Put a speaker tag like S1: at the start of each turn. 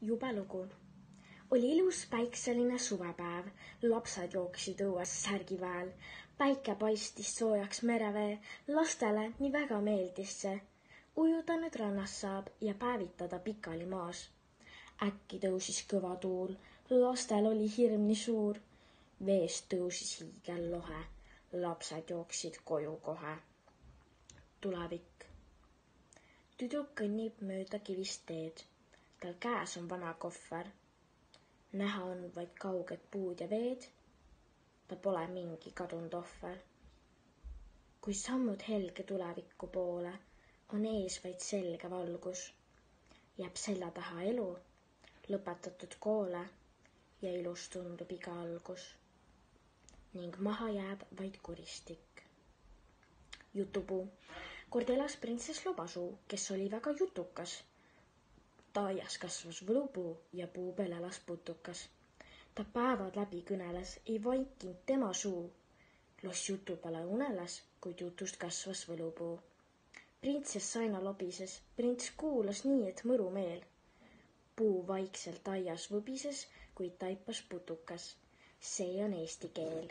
S1: Jube lugu. Oli ilus päikseline suvepäev, lapsed jooksid õues särgiväel, päike paistis soojaks merevee, lastele nii väga meeldis see. Ujuda nüüd rannas saab ja päevitada pikali maas. Äkki tõusis kõva tuul, lastel oli hirm nii suur. Veest tõusis hiigel lohe, lapsed jooksid koju kohe. Tulevik. Tüdruk kõnnib mööda kivist teed. Tal käes on vana kohver. Näha on vaid kauged puud ja veed. Ta pole mingi kadunud ohver. Kui sammud helge tuleviku poole, on ees vaid selge valgus. Jääb selja taha elu, lõpetatud koole ja ilus tundub iga algus. Ning maha jääb vaid kuristik. Jutupuu. Kord elas printsess Lobasuu, kes oli väga jutukas. Ta aias kasvas võlupuu ja puu peal elas putukas. Ta päevad läbi kõneles, ei vaikinud tema suu. Loss jutu peale unelas, kuid jutust kasvas võlupuu. Printsess aina lobises, prints kuulas nii, et mõru meel. Puu vaikselt aias võbises, kuid taipas putukas. See on eesti keel.